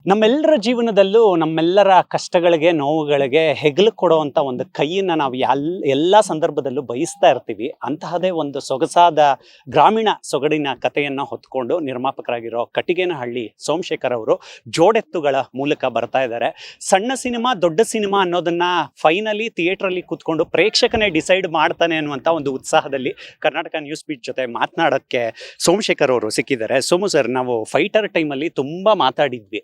ನಮ್ಮೆಲ್ಲರ ಜೀವನದಲ್ಲೂ ನಮ್ಮೆಲ್ಲರ ಕಷ್ಟಗಳಿಗೆ, ನೋವುಗಳಿಗೆ ಹೆಗಲು ಕೊಡುವಂತ ಒಂದು ಕೈಯನ್ನ ನಾವು ಎಲ್ಲ ಸಂದರ್ಭದಲ್ಲೂ ಬಯಸ್ತಾ ಇರ್ತೀವಿ. ಅಂತಹದೇ ಒಂದು ಸೊಗಸಾದ ಗ್ರಾಮೀಣ ಸೊಗಡಿನ ಕಥೆಯನ್ನ ಹೊತ್ಕೊಂಡು ನಿರ್ಮಾಪಕರಾಗಿರೋ ಕಟ್ಟಿಗೇನಹಳ್ಳಿ ಸೋಮಶೇಖರ್ ಅವರು ಜೋಡೆತ್ತುಗಳ ಮೂಲಕ ಬರ್ತಾ ಇದ್ದಾರೆ. ಸಣ್ಣ ಸಿನಿಮಾ, ದೊಡ್ಡ ಸಿನಿಮಾ ಅನ್ನೋದನ್ನ ಫೈನಲಿ ಥಿಯೇಟರ್ ಅಲ್ಲಿ ಕೂತ್ಕೊಂಡು ಪ್ರೇಕ್ಷಕನೇ ಡಿಸೈಡ್ ಮಾಡ್ತಾನೆ ಅನ್ನುವಂತ ಒಂದು ಉತ್ಸಾಹದಲ್ಲಿ ಕರ್ನಾಟಕ ನ್ಯೂಸ್ ಬೀಟ್ ಜೊತೆ ಮಾತನಾಡೋಕ್ಕೆ ಸೋಮಶೇಖರ್ ಅವರು ಸಿಕ್ಕಿದ್ದಾರೆ. ಸೋಮು ಸರ್, ನಾವು ಫೈಟರ್ ಟೈಮಲ್ಲಿ ತುಂಬಾ ಮಾತಾಡಿದ್ವಿ.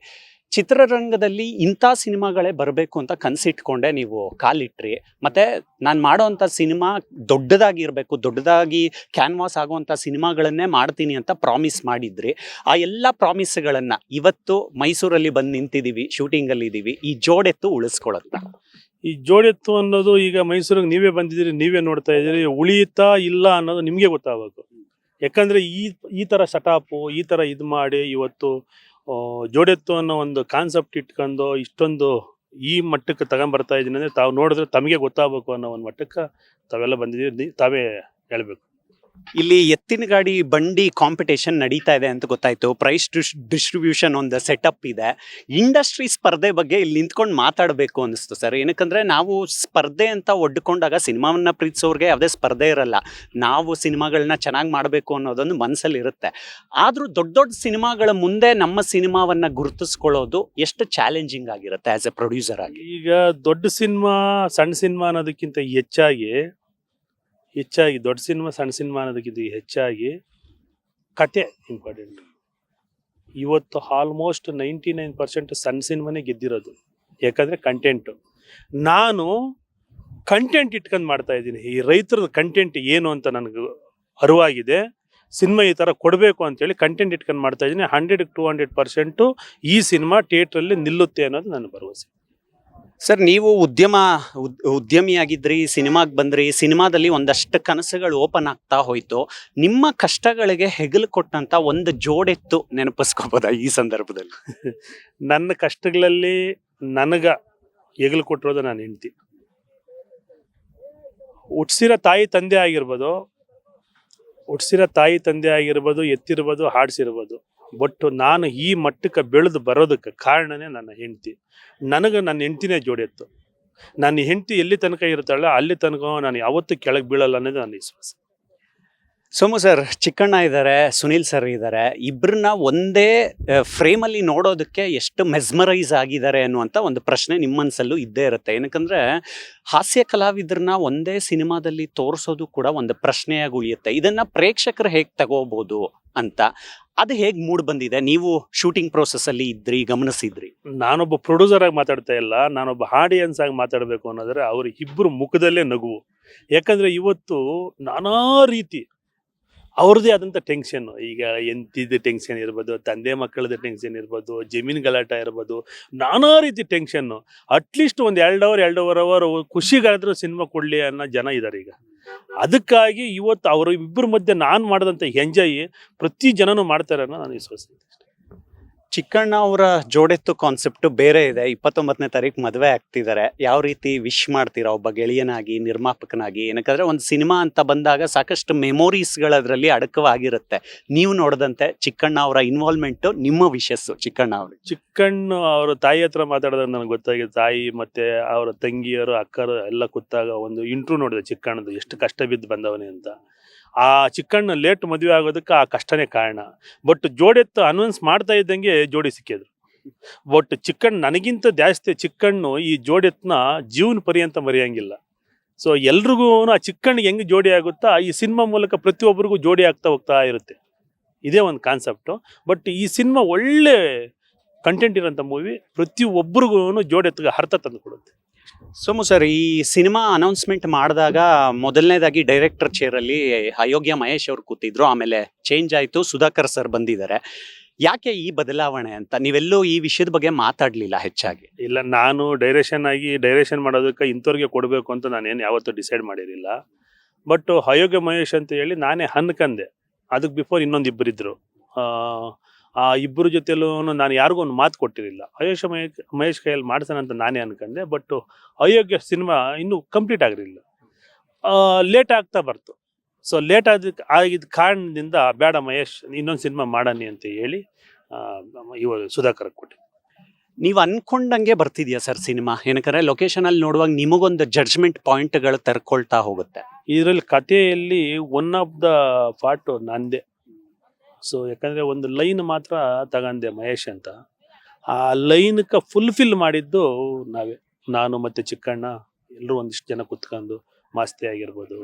ಚಿತ್ರರಂಗದಲ್ಲಿ ಇಂಥ ಸಿನಿಮಾಗಳೇ ಬರಬೇಕು ಅಂತ ಕನಸಿಟ್ಕೊಂಡೆ ನೀವು ಕಾಲಿಟ್ರಿ. ಮತ್ತೆ ನಾನು ಮಾಡೋವಂಥ ಸಿನಿಮಾ ದೊಡ್ಡದಾಗಿ ಕ್ಯಾನ್ವಾಸ್ ಆಗುವಂಥ ಸಿನಿಮಾಗಳನ್ನೇ ಮಾಡ್ತೀನಿ ಅಂತ ಪ್ರಾಮಿಸ್ ಮಾಡಿದ್ರಿ. ಆ ಎಲ್ಲ ಪ್ರಾಮಿಸ್ಗಳನ್ನು ಇವತ್ತು ಮೈಸೂರಲ್ಲಿ ಬಂದು ನಿಂತಿದ್ದೀವಿ, ಶೂಟಿಂಗಲ್ಲಿ ಇದ್ದೀವಿ. ಈ ಜೋಡೆತ್ತು ಉಳಿಸ್ಕೊಳತ್ತ ಈ ಜೋಡೆತ್ತು ಅನ್ನೋದು ಈಗ ಮೈಸೂರಿಗೆ ನೀವೇ ಬಂದಿದ್ದೀರಿ, ನೀವೇ ನೋಡ್ತಾ ಇದ್ದೀರಿ. ಉಳಿಯುತ್ತಾ ಇಲ್ಲ ಅನ್ನೋದು ನಿಮಗೆ ಗೊತ್ತಾಗಬೇಕು. ಯಾಕಂದರೆ ಈ ಥರ ಸಟಾಪು, ಈ ಥರ ಇದು ಮಾಡಿ ಇವತ್ತು ಜೋಡೆತ್ತು ಅನ್ನೋ ಒಂದು ಕಾನ್ಸೆಪ್ಟ್ ಇಟ್ಕೊಂಡು ಇಷ್ಟೊಂದು ಈ ಮಟ್ಟಕ್ಕೆ ತಗೊಂಬರ್ತಾ ಇದ್ದೀನಿ ಅಂದರೆ ತಾವು ನೋಡಿದ್ರೆ ತಮಗೆ ಗೊತ್ತಾಗಬೇಕು ಅನ್ನೋ ಒಂದು ಮಟ್ಟಕ್ಕೆ ತಾವೆಲ್ಲ ಬಂದಿದ್ದೀರಿ, ತಾವೇ ಹೇಳಬೇಕು. ಇಲ್ಲಿ ಎತ್ತಿನ ಗಾಡಿ ಬಂಡಿ ಕಾಂಪಿಟೇಷನ್ ನಡೀತಾ ಇದೆ ಅಂತ ಗೊತ್ತಾಯ್ತು. ಪ್ರೈಸ್ ಡಿಸ್ಟ್ರಿಬ್ಯೂಷನ್ ಒಂದು ಸೆಟಪ್ ಇದೆ. ಇಂಡಸ್ಟ್ರಿ ಸ್ಪರ್ಧೆ ಬಗ್ಗೆ ಇಲ್ಲಿ ನಿಂತ್ಕೊಂಡು ಮಾತಾಡಬೇಕು ಅನಿಸ್ತು ಸರ್. ಏನಕ್ಕಂದ್ರೆ ನಾವು ಸ್ಪರ್ಧೆ ಅಂತ ಒಡ್ಕೊಂಡಾಗ ಸಿನಿಮಾವನ್ನ ಪ್ರೀತಿಸೋರ್ಗೆ ಯಾವುದೇ ಸ್ಪರ್ಧೆ ಇರಲ್ಲ. ನಾವು ಸಿನಿಮಾಗಳನ್ನ ಚೆನ್ನಾಗಿ ಮಾಡಬೇಕು ಅನ್ನೋದೊಂದು ಮನಸ್ಸಲ್ಲಿ ಇರುತ್ತೆ. ಆದ್ರೂ ದೊಡ್ಡ ಸಿನಿಮಾಗಳ ಮುಂದೆ ನಮ್ಮ ಸಿನಿಮಾವನ್ನ ಗುರುತಿಸ್ಕೊಳ್ಳೋದು ಎಷ್ಟು ಚಾಲೆಂಜಿಂಗ್ ಆಗಿರುತ್ತೆ ಆಸ್ ಎ ಪ್ರೊಡ್ಯೂಸರ್ ಆಗಿ. ಈಗ ದೊಡ್ಡ ಸಿನಿಮಾ, ಸಣ್ಣ ಸಿನಿಮಾ ಅನ್ನೋದಕ್ಕಿಂತ ಹೆಚ್ಚಾಗಿ ದೊಡ್ಡ ಸಿನಿಮಾ, ಸಣ್ಣ ಸಿನಿಮಾ ಅನ್ನೋದಕ್ಕಿಂತ ಹೆಚ್ಚಾಗಿ ಕತೆ ಇಂಪಾರ್ಟೆಂಟ್. ಇವತ್ತು ಆಲ್ಮೋಸ್ಟ್ 99% ಸಣ್ಣ ಸಿನಿಮಾನೇ ಗೆದ್ದಿರೋದು. ಯಾಕಂದರೆ ಕಂಟೆಂಟು. ನಾನು ಕಂಟೆಂಟ್ ಇಟ್ಕೊಂಡು ಮಾಡ್ತಾ ಇದ್ದೀನಿ. ಈ ರೈತರ ಕಂಟೆಂಟ್ ಏನು ಅಂತ ನನಗೆ ಅರಿವಾಗಿದೆ. ಸಿನಿಮಾ ಈ ಥರ ಕೊಡಬೇಕು ಅಂತೇಳಿ ಕಂಟೆಂಟ್ ಇಟ್ಕೊಂಡು ಮಾಡ್ತಾ ಇದ್ದೀನಿ. 100-200% ಈ ಸಿನಿಮಾ ಥಿಯೇಟ್ರಲ್ಲಿ ನಿಲ್ಲುತ್ತೆ ಅನ್ನೋದು ನನ್ನ ಭರವಸೆ. ಸರ್, ನೀವು ಉದ್ಯಮಿಯಾಗಿದ್ರಿ, ಸಿನಿಮಾಗೆ ಬಂದ್ರಿ. ಸಿನಿಮಾದಲ್ಲಿ ಒಂದಷ್ಟು ಕನಸುಗಳು ಓಪನ್ ಆಗ್ತಾ ಹೋಯ್ತು. ನಿಮ್ಮ ಕಷ್ಟಗಳಿಗೆ ಹೆಗಲು ಕೊಟ್ಟಂತ ಒಂದು ಜೋಡೆತ್ತು ನೆನಪಿಸ್ಕೋಬೋದಾ ಈ ಸಂದರ್ಭದಲ್ಲಿ? ನನ್ನ ಕಷ್ಟಗಳಲ್ಲಿ ನನಗೆ ಹೆಗಲು ಕೊಟ್ಟಿರೋದು ನಾನು ಹೆಂಡ್ತಿ. ಹುಟ್ಸಿರೋ ತಾಯಿ ತಂದೆ ಆಗಿರ್ಬೋದು, ಎತ್ತಿರ್ಬೋದು, ಹಾಡ್ಸಿರ್ಬೋದು. ಬಟ್ ನಾನು ಈ ಮಟ್ಟಕ್ಕೆ ಬೆಳೆದು ಬರೋದಕ್ಕೆ ಕಾರಣನೇ ನನ್ನ ಹೆಂಡ್ತಿ. ನನಗೆ ನನ್ನ ಹೆಂಡ್ತಿನೇ ಜೋಡೆತ್ತು. ನನ್ನ ಹೆಂಡ್ತಿ ಎಲ್ಲಿ ತನಕ ಇರ್ತಾಳೆ ಅಲ್ಲಿ ತನಕ ನಾನು ಯಾವತ್ತೂ ಕೆಳಗೆ ಬೀಳಲ್ಲ ಅನ್ನೋದು ನನ್ನ ವಿಶ್ವಾಸ. ಸೋಮು ಸರ್, ಚಿಕ್ಕಣ್ಣ ಇದ್ದಾರೆ, ಸುನೀಲ್ ಸರ್ ಇದ್ದಾರೆ. ಇಬ್ಬರನ್ನ ಒಂದೇ ಫ್ರೇಮಲ್ಲಿ ನೋಡೋದಕ್ಕೆ ಎಷ್ಟು ಮೆಸ್ಮರೈಸ್ ಆಗಿದ್ದಾರೆ ಅನ್ನುವಂಥ ಒಂದು ಪ್ರಶ್ನೆ ನಿಮ್ಮ ಮನಸ್ಸಲ್ಲೂ ಇದ್ದೇ ಇರುತ್ತೆ. ಏನಕ್ಕಂದ್ರೆ ಹಾಸ್ಯ ಕಲಾವಿದ್ರನ್ನ ಒಂದೇ ಸಿನಿಮಾದಲ್ಲಿ ತೋರಿಸೋದು ಕೂಡ ಒಂದು ಪ್ರಶ್ನೆಯಾಗಿ ಉಳಿಯುತ್ತೆ. ಇದನ್ನ ಪ್ರೇಕ್ಷಕರು ಹೇಗೆ ತಗೋಬಹುದು ಅಂತ, ಅದು ಹೇಗೆ ಮೂಡ್ ಬಂದಿದೆ? ನೀವು ಶೂಟಿಂಗ್ ಪ್ರೋಸೆಸ್ ಅಲ್ಲಿ ಇದ್ರಿ, ಗಮನಿಸಿದ್ರಿ. ನಾನೊಬ್ಬ ಪ್ರೊಡ್ಯೂಸರ್ ಆಗಿ ಮಾತಾಡ್ತಾ ಇಲ್ಲ, ನಾನೊಬ್ಬ ಆಡಿಯನ್ಸ್ ಆಗಿ ಮಾತಾಡಬೇಕು ಅನ್ನೋದ್ರೆ ಅವ್ರ ಇಬ್ಬರು ಮುಖದಲ್ಲೇ ನಗುವು. ಯಾಕಂದ್ರೆ ಇವತ್ತು ನಾನಾ ರೀತಿ ಅವ್ರದ್ದೇ ಆದಂಥ ಟೆನ್ಷನ್. ಈಗ ಎಂತಿದ್ದು ಟೆನ್ಷನ್ ಇರ್ಬೋದು, ತಂದೆ ಮಕ್ಕಳದ್ದು ಟೆನ್ಷನ್ ಇರ್ಬೋದು, ಜಮೀನು ಗಲಾಟ ಇರ್ಬೋದು, ನಾನಾ ರೀತಿ ಟೆನ್ಷನ್ನು. ಅಟ್ಲೀಸ್ಟ್ ಒಂದು 2 ಅವರ್ ಖುಷಿಗಾದ್ರೂ ಸಿನಿಮಾ ಕೊಡಲಿ ಅನ್ನೋ ಜನ ಇದ್ದಾರೆ ಈಗ. ಅದಕ್ಕಾಗಿ ಇವತ್ತು ಅವರು ಇಬ್ಬರ ಮಧ್ಯೆ ನಾನು ಮಾಡಿದಂಥ ಎಂಜಾಯ್ ಪ್ರತಿ ಜನನೂ ಮಾಡ್ತಾರೆ ಅನ್ನೋ ನಾನು ವಿಶ್ವಾಸ. ಚಿಕ್ಕಣ್ಣ ಅವರ ಜೋಡೆತ್ತು ಕಾನ್ಸೆಪ್ಟ್ ಬೇರೆ ಇದೆ. 29ನೇ ತಾರೀಕು ಮದುವೆ ಆಗ್ತಿದ್ದಾರೆ. ಯಾವ ರೀತಿ ವಿಶ್ ಮಾಡ್ತೀರಾ ಒಬ್ಬ ಗೆಳೆಯನಾಗಿ, ನಿರ್ಮಾಪಕನಾಗಿ? ಏನಕ್ಕಂದ್ರೆ ಒಂದು ಸಿನಿಮಾ ಅಂತ ಬಂದಾಗ ಸಾಕಷ್ಟು ಮೆಮೊರೀಸ್ಗಳದ್ರಲ್ಲಿ ಅಡಕವಾಗಿರುತ್ತೆ. ನೀವು ನೋಡಿದಂತೆ ಚಿಕ್ಕಣ್ಣ ಅವರ ಇನ್ವಾಲ್ವ್ಮೆಂಟು, ನಿಮ್ಮ ವಿಶಸ್ಸು ಚಿಕ್ಕಣ್ಣ ಅವ್ರ ತಾಯಿ ಹತ್ರ ಮಾತಾಡಿದಾಗ ನನಗೆ ಗೊತ್ತಾಗಿದೆ. ತಾಯಿ ಮತ್ತೆ ಅವರ ತಂಗಿಯರು, ಅಕ್ಕರು ಎಲ್ಲ ಕೂತಾಗ ಒಂದು ಇಂಟ್ರ್ಯೂ ನೋಡಿದೆ ಚಿಕ್ಕಣ್ಣದು, ಎಷ್ಟು ಕಷ್ಟ ಬಿದ್ದು ಬಂದವನೇ ಅಂತ. ಆ ಚಿಕ್ಕಣ್ಣ ಲೇಟ್ ಮದುವೆ ಆಗೋದಕ್ಕೆ ಆ ಕಷ್ಟನೇ ಕಾರಣ. ಬಟ್ ಜೋಡೆತ್ತು ಅನೌನ್ಸ್ ಮಾಡ್ತಾ ಇದ್ದಂಗೆ ಜೋಡಿ ಸಿಕ್ಕಿದ್ರು. ಬಟ್ ಚಿಕ್ಕಣ್ಣ ನನಗಿಂತ ಜಾಸ್ತಿ ಚಿಕ್ಕಣ್ಣು ಈ ಜೋಡೆತ್ತನ್ನ ಜೀವನ ಪರ್ಯಂತ ಮರೆಯಂಗಿಲ್ಲ. ಸೊ ಎಲ್ರಿಗೂ ಆ ಚಿಕ್ಕಣ್ಣಿಗೆ ಹೆಂಗೆ ಜೋಡಿ ಆಗುತ್ತಾ ಈ ಸಿನಿಮಾ ಮೂಲಕ ಪ್ರತಿಯೊಬ್ಬರಿಗೂ ಜೋಡಿ ಆಗ್ತಾ ಹೋಗ್ತಾ ಇರುತ್ತೆ. ಇದೇ ಒಂದು ಕಾನ್ಸೆಪ್ಟು. ಬಟ್ ಈ ಸಿನಿಮಾ ಒಳ್ಳೆ ಕಂಟೆಂಟ್ ಇರೋಂಥ ಮೂವಿ, ಪ್ರತಿಯೊಬ್ಬರಿಗೂ ಜೋಡೆತ್ತಿಗೆ ಅರ್ಥ ತಂದು ಕೊಡುತ್ತೆ. ಸೋಮು ಸರ್, ಈ ಸಿನಿಮಾ ಅನೌನ್ಸ್ಮೆಂಟ್ ಮಾಡಿದಾಗ ಮೊದಲನೇದಾಗಿ ಡೈರೆಕ್ಟರ್ ಚೇರಲ್ಲಿ ಅಯೋಗ್ಯ ಮಹೇಶ್ ಅವರು ಕೂತಿದ್ರು. ಆಮೇಲೆ ಚೇಂಜ್ ಆಯಿತು, ಸುಧಾಕರ್ ಸರ್ ಬಂದಿದ್ದಾರೆ. ಯಾಕೆ ಈ ಬದಲಾವಣೆ ಅಂತ ನೀವೆಲ್ಲೂ ಈ ವಿಷಯದ ಬಗ್ಗೆ ಮಾತಾಡಲಿಲ್ಲ ಹೆಚ್ಚಾಗಿ? ಇಲ್ಲ, ನಾನು ಡೈರೆಕ್ಷನ್ ಮಾಡೋದಕ್ಕೆ ಇಂಥವ್ರಿಗೆ ಕೊಡಬೇಕು ಅಂತ ನಾನೇನು ಯಾವತ್ತೂ ಡಿಸೈಡ್ ಮಾಡಿರಲಿಲ್ಲ. ಬಟ್ ಅಯೋಗ್ಯ ಮಹೇಶ್ ಅಂತ ಹೇಳಿ ನಾನೇ ಅನ್ಕಂದೆ. ಅದಕ್ಕೆ ಬಿಫೋರ್ ಇನ್ನೊಂದಿಬ್ಬರಿದ್ರು. ಆ ಇಬ್ಬರ ಜೊತೆಲೂ ನಾನು ಯಾರಿಗೂ ಒಂದು ಮಾತು ಕೊಟ್ಟಿರಲಿಲ್ಲ. ಮಹೇಶ್ ಕೈಯಲ್ಲಿ ಮಾಡ್ಸೋಣ ಅಂತ ನಾನೇ ಅನ್ಕೊಂಡೆ. ಬಟ್ ಅಯೋಗ್ಯ ಸಿನಿಮಾ ಇನ್ನೂ ಕಂಪ್ಲೀಟ್ ಆಗಿರಲಿಲ್ಲ, ಲೇಟ್ ಆಗ್ತಾ ಬರ್ತು. ಸೊ ಲೇಟ್ ಆಗಿದ್ದ ಕಾರಣದಿಂದ ಬೇಡ ಮಹೇಶ್, ಇನ್ನೊಂದು ಸಿನಿಮಾ ಮಾಡಾನಿ ಅಂತ ಹೇಳಿ ಇವರು ಸುಧಾಕರ್ ಕೊಟ್ಟೆ. ನೀವು ಅನ್ಕೊಂಡಂಗೆ ಬರ್ತಿದ್ಯಾ ಸರ್ ಸಿನಿಮಾ? ಏನಕಂದ್ರೆ ಲೊಕೇಶನ್ ಅಲ್ಲಿ ನೋಡುವಾಗ ನಿಮಗೊಂದು ಜಡ್ಜ್ಮೆಂಟ್ ಪಾಯಿಂಟ್ಗಳು ತೆರ್ಕೊಳ್ತಾ ಹೋಗುತ್ತೆ. ಇದರಲ್ಲಿ ಕಥೆಯಲ್ಲಿ ಒನ್ ಆಫ್ ದ ಪಾರ್ಟ್ ನಂದೇ. ಸೊ ಯಾಕಂದ್ರೆ ಒಂದು ಲೈನ್ ಮಾತ್ರ ತಗಂದೆ ಮಹೇಶ್ ಅಂತ. ಆ ಲೈನ್ಕ ಫುಲ್ಫಿಲ್ ಮಾಡಿದ್ದು ನಾವೇ, ನಾನು ಮತ್ತೆ ಚಿಕ್ಕಣ್ಣ ಎಲ್ಲರೂ ಒಂದಿಷ್ಟು ಜನ ಕುತ್ಕೊಂಡು, ಮಾಸ್ತಿ ಆಗಿರ್ಬೋದು,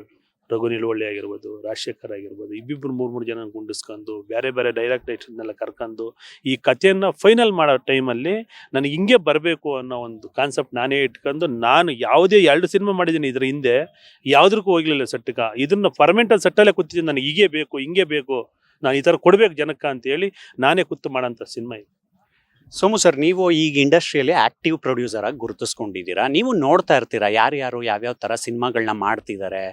ರಘು ನಿಲುವಳ್ಳಿ ಆಗಿರ್ಬೋದು, ರಾಜಶೇಖರ್ ಆಗಿರ್ಬೋದು, ಇಬ್ಬಿಬ್ರು ಮೂರು ಜನ ಗುಂಡಿಸ್ಕೊಂಡು ಬೇರೆ ಬೇರೆ ಡೈರೆಕ್ಟರ್ನೆಲ್ಲ ಕರ್ಕೊಂಡು ಈ ಕಥೆಯನ್ನ ಫೈನಲ್ ಮಾಡೋ ಟೈಮಲ್ಲಿ ನನಗೆ ಹಿಂಗೆ ಬರಬೇಕು ಅನ್ನೋ ಒಂದು ಕಾನ್ಸೆಪ್ಟ್ ನಾನೇ ಇಟ್ಕೊಂಡು, ನಾನು ಯಾವುದೇ 2 ಸಿನಿಮಾ ಮಾಡಿದ್ದೀನಿ ಇದ್ರ ಹಿಂದೆ, ಯಾವುದಕ್ಕೂ ಹೋಗ್ಲಿಲ್ಲ ಸೆಟ್ಕ. ಇದನ್ನ ಪರ್ಮನೆಂಟ್ ಸೆಟ್ಟಲ್ಲೇ ಕೂತಿದ್ದೀನಿ, ನನಗೆ ಹೀಗೆ ಬೇಕು, ಹಿಂಗೆ ಬೇಕು, ನಾನು ಈ ಥರ ಕೊಡ್ಬೇಕು ಜನಕ್ಕೆ ಅಂತ ಹೇಳಿ ನಾನೇ ಕೂತು ಮಾಡೋಂಥ ಸಿನಿಮಾ ಇದು. ಸೋಮು ಸರ್, ನೀವು ಈಗ ಇಂಡಸ್ಟ್ರಿಯಲ್ಲಿ ಆಕ್ಟಿವ್ ಪ್ರೊಡ್ಯೂಸರ್ ಆಗಿ ಗುರುತಿಸ್ಕೊಂಡಿದ್ದೀರಾ. ನೀವು ನೋಡ್ತಾ ಇರ್ತೀರಾ ಯಾರ್ಯಾರು ಯಾವ್ಯಾವ ತರ ಸಿನಿಮಾಗಳನ್ನ ಮಾಡ್ತಿದ್ದಾರೆ,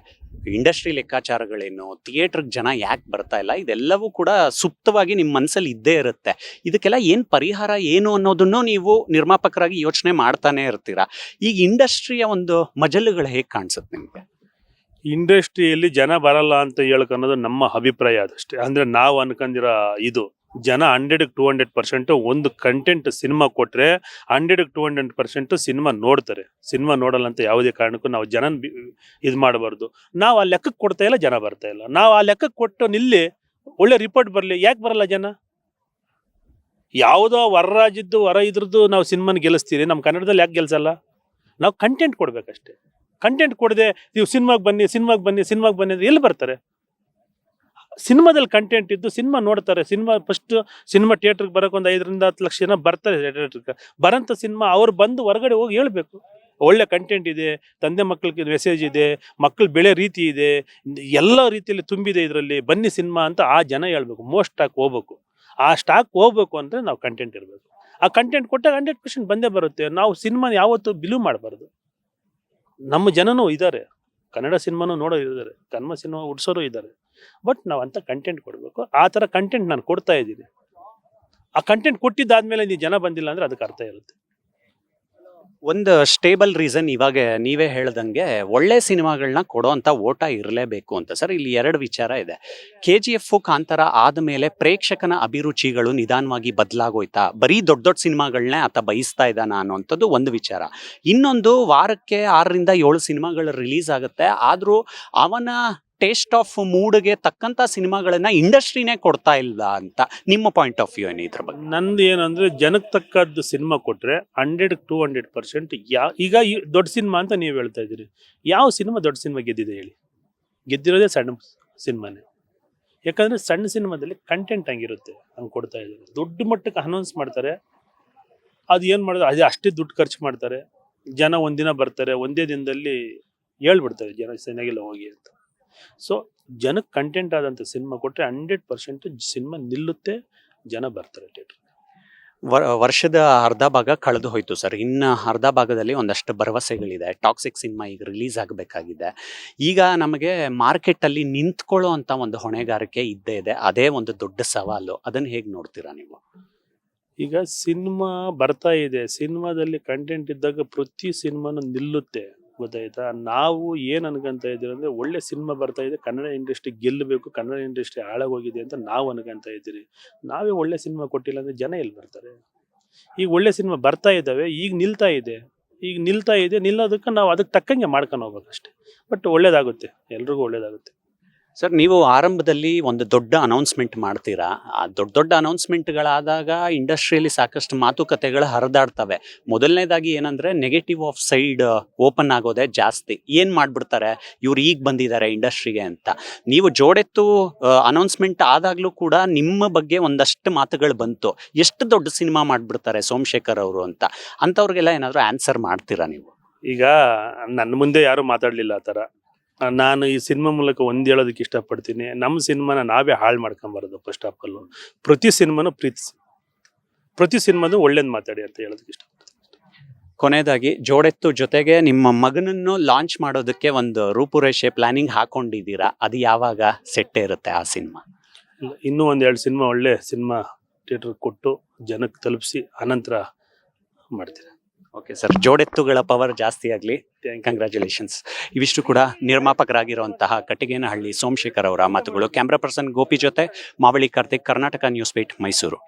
ಇಂಡಸ್ಟ್ರಿ ಲೆಕ್ಕಾಚಾರಗಳೇನು, ಥಿಯೇಟರ್ಗೆ ಜನ ಯಾಕೆ ಬರ್ತಾ ಇಲ್ಲ, ಇದೆಲ್ಲವೂ ಕೂಡ ಸುಪ್ತವಾಗಿ ನಿಮ್ಮ ಮನಸ್ಸಲ್ಲಿ ಇದ್ದೇ ಇರುತ್ತೆ. ಇದಕ್ಕೆಲ್ಲ ಏನು ಪರಿಹಾರ ಏನು ಅನ್ನೋದನ್ನು ನೀವು ನಿರ್ಮಾಪಕರಾಗಿ ಯೋಚನೆ ಮಾಡ್ತಾನೆ ಇರ್ತೀರಾ. ಈಗ ಇಂಡಸ್ಟ್ರಿಯ ಒಂದು ಮಜಲುಗಳು ಹೇಗೆ ಕಾಣಿಸುತ್ತೆ ನಿಮಗೆ? ಇಂಡಸ್ಟ್ರಿಯಲ್ಲಿ ಜನ ಬರಲ್ಲ ಅಂತ ಅನ್ನೋದು ನಮ್ಮ ಅಭಿಪ್ರಾಯ ಅದಷ್ಟೇ. ಅಂದ್ರೆ ನಾವು ಅನ್ಕೊಂಡಿರೋ ಇದು ಜನ 100-200% ಒಂದು ಕಂಟೆಂಟ್ ಸಿನಿಮಾ ಕೊಟ್ರೆ 100-200% ಸಿನಿಮಾ ನೋಡ್ತಾರೆ. ಸಿನಿಮಾ ನೋಡಲ್ಲ ಅಂತ ಯಾವುದೇ ಕಾರಣಕ್ಕೂ ನಾವು ಜನ ಇದು ಮಾಡಬಾರ್ದು. ನಾವು ಆ ಲೆಕ್ಕಕ್ಕೆ ಕೊಡ್ತಾ ಇಲ್ಲ, ಜನ ಬರ್ತಾ ಇಲ್ಲ. ನಾವು ಆ ಲೆಕ್ಕಕ್ಕೆ ಕೊಟ್ಟು ನಿಲ್ಲಿ, ಒಳ್ಳೆ ರಿಪೋರ್ಟ್ ಬರಲಿ. ಯಾಕೆ ಬರಲ್ಲ ಜನ? ಯಾವುದೋ ಹೊರ ರಾಜ್ಯದ್ದು ಹೊರ ಇದ್ರದ್ದು ನಾವು ಸಿನಿಮಾನ ಗೆಲ್ಲಿಸ್ತೀರಿ, ನಮ್ಮ ಕನ್ನಡದಲ್ಲಿ ಯಾಕೆ ಗೆಲ್ಸಲ್ಲ? ನಾವು ಕಂಟೆಂಟ್ ಕೊಡ್ಬೇಕಷ್ಟೇ. ಕಂಟೆಂಟ್ ಕೊಡದೆ ನೀವು ಸಿನಿಮಾಗೆ ಬನ್ನಿ ಅಂದ್ರೆ ಎಲ್ಲಿ ಬರ್ತಾರೆ? ಸಿನಿಮಾದಲ್ಲಿ ಕಂಟೆಂಟ್ ಇದ್ದು ಸಿನಿಮಾ ನೋಡ್ತಾರೆ. ಫಸ್ಟ್ ಸಿನಿಮಾ ಥಿಯೇಟರ್ಗೆ ಬರೋಕೆ ಒಂದು 5-10 ಲಕ್ಷ ಜನ ಬರ್ತಾರೆ ಥಿಯೇಟರ್ಗೆ. ಬರೋಂಥ ಸಿನಿಮಾ ಅವ್ರು ಬಂದು ಹೊರಗಡೆ ಹೋಗಿ ಹೇಳ್ಬೇಕು, ಒಳ್ಳೆ ಕಂಟೆಂಟ್ ಇದೆ, ತಂದೆ ಮಕ್ಕಳಿಗೆ ಮೆಸೇಜ್ ಇದೆ, ಮಕ್ಕಳು ಬೆಳೆ ರೀತಿ ಇದೆ, ಎಲ್ಲ ರೀತಿಯಲ್ಲಿ ತುಂಬಿದೆ ಇದರಲ್ಲಿ, ಬನ್ನಿ ಸಿನಿಮಾ ಅಂತ ಆ ಜನ ಹೇಳ್ಬೇಕು. ಮೋಸ್ಟ್ ಸ್ಟಾಕ್ ಹೋಗ್ಬೇಕು. ಆ ಸ್ಟಾಕ್ ಹೋಗ್ಬೇಕು ಅಂದರೆ ನಾವು ಕಂಟೆಂಟ್ ಇರಬೇಕು. ಆ ಕಂಟೆಂಟ್ ಕೊಟ್ಟಾಗ 100% ಬಂದೇ ಬರುತ್ತೆ. ನಾವು ಸಿನಿಮಾ ಯಾವತ್ತೂ ಬಿಲೀವ್ ಮಾಡಬಾರ್ದು. ನಮ್ಮ ಜನನೂ ಇದ್ದಾರೆ, ಕನ್ನಡ ಸಿನಿಮಾನು ನೋಡೋರು ಇದ್ದಾರೆ, ಕನ್ನಡ ಸಿನಿಮಾ ಉಡ್ಸೋರು ಇದ್ದಾರೆ. ಬಟ್ ನಾವು ಅಂತ ಕಂಟೆಂಟ್ ಕೊಡಬೇಕು. ಆ ಥರ ಕಂಟೆಂಟ್ ನಾನು ಕೊಡ್ತಾ ಇದ್ದೀನಿ. ಆ ಕಂಟೆಂಟ್ ಕೊಟ್ಟಿದ್ದಾದ್ಮೇಲೆ ನೀವು ಜನ ಬಂದಿಲ್ಲ ಅಂದ್ರೆ ಅದಕ್ಕೆ ಅರ್ಥ ಇರುತ್ತೆ. ಒಂದು ಸ್ಟೇಬಲ್ ರೀಸನ್ ಇವಾಗ ನೀವೇ ಹೇಳ್ದಂಗೆ ಒಳ್ಳೆ ಸಿನಿಮಾಗಳನ್ನ ಕೊಡೋಂಥ ಓಟ ಇರಲೇಬೇಕು ಅಂತ. ಸರ್, ಇಲ್ಲಿ 2 ವಿಚಾರ ಇದೆ. KGF ಕಾಂತಾರ ಆದಮೇಲೆ ಪ್ರೇಕ್ಷಕನ ಅಭಿರುಚಿಗಳು ನಿಧಾನವಾಗಿ ಬದಲಾಗೋಯ್ತಾ, ಬರೀ ದೊಡ್ಡ ದೊಡ್ಡ ಸಿನಿಮಾಗಳನ್ನೇ ಆತ ಬಯಸ್ತಾ ಇದ್ದಾನ ಅನ್ನೋಂಥದ್ದು ಒಂದು ವಿಚಾರ. ಇನ್ನೊಂದು, ವಾರಕ್ಕೆ 6-7 ಸಿನಿಮಾಗಳು ರಿಲೀಸ್ ಆಗುತ್ತೆ, ಆದರೂ ಅವನ ಟೇಸ್ಟ್ ಆಫ್ ಮೂಡ್ಗೆ ತಕ್ಕಂಥ ಸಿನಿಮಾಗಳನ್ನ ಇಂಡಸ್ಟ್ರಿನೇ ಕೊಡ್ತಾ ಇಲ್ಲ ಅಂತ ನಿಮ್ಮ ಪಾಯಿಂಟ್ ಆಫ್ ವ್ಯೂ ಏನು ಇದ್ರ ಬಗ್ಗೆ? ನಂದು ಏನಂದ್ರೆ, ಜನಕ್ಕೆ ತಕ್ಕದ್ದು ಸಿನಿಮಾ ಕೊಟ್ರೆ 100-200% ಈಗ ಈ ದೊಡ್ಡ ಸಿನಿಮಾ ಅಂತ ನೀವು ಹೇಳ್ತಾ ಇದ್ದೀರಿ. ಯಾವ ಸಿನಿಮಾ ದೊಡ್ಡ ಸಿನಿಮಾ ಗೆದ್ದಿದೆ ಹೇಳಿ? ಗೆದ್ದಿರೋದೇ ಸಣ್ಣ ಸಿನಿಮಾನೇ. ಯಾಕಂದ್ರೆ ಸಣ್ಣ ಸಿನಿಮಾದಲ್ಲಿ ಕಂಟೆಂಟ್ ಹಂಗಿರುತ್ತೆ, ಹಂಗೆ ಕೊಡ್ತಾ ಇದ್ದಾರೆ. ದೊಡ್ಡ ಮಟ್ಟಕ್ಕೆ ಅನೌನ್ಸ್ ಮಾಡ್ತಾರೆ, ಅದು ಏನು ಮಾಡೋದು, ಅದೇ ಅಷ್ಟೇ ದುಡ್ಡು ಖರ್ಚು ಮಾಡ್ತಾರೆ. ಜನ ಒಂದಿನ ಬರ್ತಾರೆ, ಒಂದೇ ದಿನದಲ್ಲಿ ಹೇಳ್ಬಿಡ್ತಾರೆ ಜನ ಚೆನ್ನಾಗಿಲ್ಲ ಹೋಗಿ ಅಂತ. ಸೊ ಜನಕ್ಕೆ ಕಂಟೆಂಟ್ ಆದಂಥ ಸಿನಿಮಾ ಕೊಟ್ಟರೆ 100% ಸಿನಿಮಾ ನಿಲ್ಲುತ್ತೆ, ಜನ ಬರ್ತಾರೆ ಥಿಯೇಟರ್. ವರ್ಷದ ಅರ್ಧ ಭಾಗ ಕಳೆದು ಹೋಯ್ತು ಸರ್, ಇನ್ನು ಅರ್ಧ ಭಾಗದಲ್ಲಿ ಒಂದಷ್ಟು ಭರವಸೆಗಳಿದೆ. ಟಾಕ್ಸಿಕ್ ಸಿನಿಮಾ ಈಗ ರಿಲೀಸ್ ಆಗಬೇಕಾಗಿದೆ. ಈಗ ನಮಗೆ ಮಾರ್ಕೆಟಲ್ಲಿ ನಿಂತ್ಕೊಳ್ಳೋ ಅಂತ ಒಂದು ಹೊಣೆಗಾರಿಕೆ ಇದ್ದೇ ಇದೆ, ಅದೇ ಒಂದು ದೊಡ್ಡ ಸವಾಲು. ಅದನ್ನು ಹೇಗೆ ನೋಡ್ತೀರಾ ನೀವು? ಈಗ ಸಿನಿಮಾ ಬರ್ತಾ ಇದೆ, ಸಿನಿಮಾದಲ್ಲಿ ಕಂಟೆಂಟ್ ಇದ್ದಾಗ ಪ್ರತಿ ಸಿನಿಮಾನು ನಿಲ್ಲುತ್ತೆ, ಗೊತ್ತಾಯ್ತಾ? ನಾವು ಏನು ಅನ್ಕೊಂತ ಇದ್ದೀವಿ ಅಂದರೆ, ಒಳ್ಳೆ ಸಿನಿಮಾ ಬರ್ತಾ ಇದೆ, ಕನ್ನಡ ಇಂಡಸ್ಟ್ರಿ ಗೆಲ್ಲಬೇಕು, ಕನ್ನಡ ಇಂಡಸ್ಟ್ರಿ ಹಾಳಾಗೋಗಿದೆ ಅಂತ ನಾವು ಅನ್ಕೊಂತ ಇದ್ದೀರಿ. ನಾವೇ ಒಳ್ಳೆ ಸಿನಿಮಾ ಕೊಟ್ಟಿಲ್ಲ ಅಂದರೆ ಜನ ಎಲ್ಲಿ ಬರ್ತಾರೆ? ಈಗ ಒಳ್ಳೆ ಸಿನಿಮಾ ಬರ್ತಾ ಇದ್ದಾವೆ, ಈಗ ನಿಲ್ತಾ ಇದೆ, ನಿಲ್ಲೋದಕ್ಕೆ ನಾವು ಅದಕ್ಕೆ ತಕ್ಕಂಗೆ ಮಾಡ್ಕೊಂಡು ಹೋಗ್ಬೇಕಷ್ಟೆ. ಬಟ್ ಒಳ್ಳೇದಾಗುತ್ತೆ, ಎಲ್ರಿಗೂ ಒಳ್ಳೇದಾಗುತ್ತೆ. ಸರ್, ನೀವು ಆರಂಭದಲ್ಲಿ ಒಂದು ದೊಡ್ಡ ಅನೌನ್ಸ್ಮೆಂಟ್ ಮಾಡ್ತೀರಾ. ಆ ದೊಡ್ಡ ಅನೌನ್ಸ್ಮೆಂಟ್ಗಳಾದಾಗ ಇಂಡಸ್ಟ್ರಿಯಲ್ಲಿ ಸಾಕಷ್ಟು ಮಾತುಕತೆಗಳು ಹರಿದಾಡ್ತವೆ. ಮೊದಲನೇದಾಗಿ ಏನಂದ್ರೆ, ನೆಗೆಟಿವ್ ಆಫ್ ಸೈಡ್ ಓಪನ್ ಆಗೋದೇ ಜಾಸ್ತಿ. ಏನ್ ಮಾಡ್ಬಿಡ್ತಾರೆ ಇವ್ರು, ಈಗ ಬಂದಿದ್ದಾರೆ ಇಂಡಸ್ಟ್ರಿಗೆ ಅಂತ. ನೀವು ಜೋಡೆತ್ತು ಅನೌನ್ಸ್ಮೆಂಟ್ ಆದಾಗ್ಲೂ ಕೂಡ ನಿಮ್ಮ ಬಗ್ಗೆ ಒಂದಷ್ಟು ಮಾತುಗಳು ಬಂತು, ಎಷ್ಟು ದೊಡ್ಡ ಸಿನಿಮಾ ಮಾಡ್ಬಿಡ್ತಾರೆ ಸೋಮಶೇಖರ್ ಅವರು ಅಂತ. ಅಂಥವ್ರಿಗೆಲ್ಲ ಏನಾದ್ರು ಆನ್ಸರ್ ಮಾಡ್ತೀರಾ ನೀವು? ಈಗ ನನ್ನ ಮುಂದೆ ಯಾರು ಮಾತಾಡಲಿಲ್ಲ ಆ ಥರ. ನಾನು ಈ ಸಿನಿಮಾ ಮೂಲಕ ಹೇಳೋದಕ್ಕೆ ಇಷ್ಟಪಡ್ತೀನಿ, ನಮ್ಮ ಸಿನಿಮಾನ ನಾವೇ ಹಾಳು ಮಾಡ್ಕೊಂಬಾರದು. ಫಸ್ಟ್ ಆಫ್ ಆಲ್ ಪ್ರತಿ ಸಿನಿಮಾನು ಪ್ರೀತಿಸಿ, ಪ್ರತಿ ಸಿನಿಮಾನು ಒಳ್ಳೇದು ಮಾತಾಡಿ ಅಂತ ಹೇಳೋದಕ್ಕೆ ಇಷ್ಟಪಡ್ತೀನಿ. ಕೊನೆಯದಾಗಿ, ಜೋಡೆತ್ತು ಜೊತೆಗೆ ನಿಮ್ಮ ಮಗನನ್ನು ಲಾಂಚ್ ಮಾಡೋದಕ್ಕೆ ಒಂದು ರೂಪುರೇಷೆ ಪ್ಲಾನಿಂಗ್ ಹಾಕೊಂಡಿದ್ದೀರಾ, ಅದು ಯಾವಾಗ ಸೆಟ್ ಇರುತ್ತೆ ಆ ಸಿನಿಮಾ? ಇನ್ನೂ 1-2 ಸಿನಿಮಾ ಒಳ್ಳೆ ಸಿನಿಮಾ ಥಿಯೇಟರ್ ಕೊಟ್ಟು ಜನಕ್ಕೆ ತಲುಪಿಸಿ ಅನಂತರ ಮಾಡ್ತೀನಿ. ಓಕೆ ಸರ್, ಜೋಡೆತ್ತುಗಳ ಪವರ್ ಜಾಸ್ತಿ ಆಗಲಿ. ಕಂಗ್ರ್ಯಾಚುಲೇಷನ್ಸ್. ಇವಿಷ್ಟು ಕೂಡ ನಿರ್ಮಾಪಕರಾಗಿರುವಂತಹ ಕಟ್ಟಿಗೇನಹಳ್ಳಿ ಸೋಮಶೇಖರ್ ಅವರ ಮಾತುಗಳು. ಕ್ಯಾಮ್ರಾ ಪರ್ಸನ್ ಗೋಪಿ ಜೊತೆ ಮಾವಳಿ ಕಾರ್ತಿಕ್, ಕರ್ನಾಟಕ ನ್ಯೂಸ್ 8 ಮೈಸೂರು.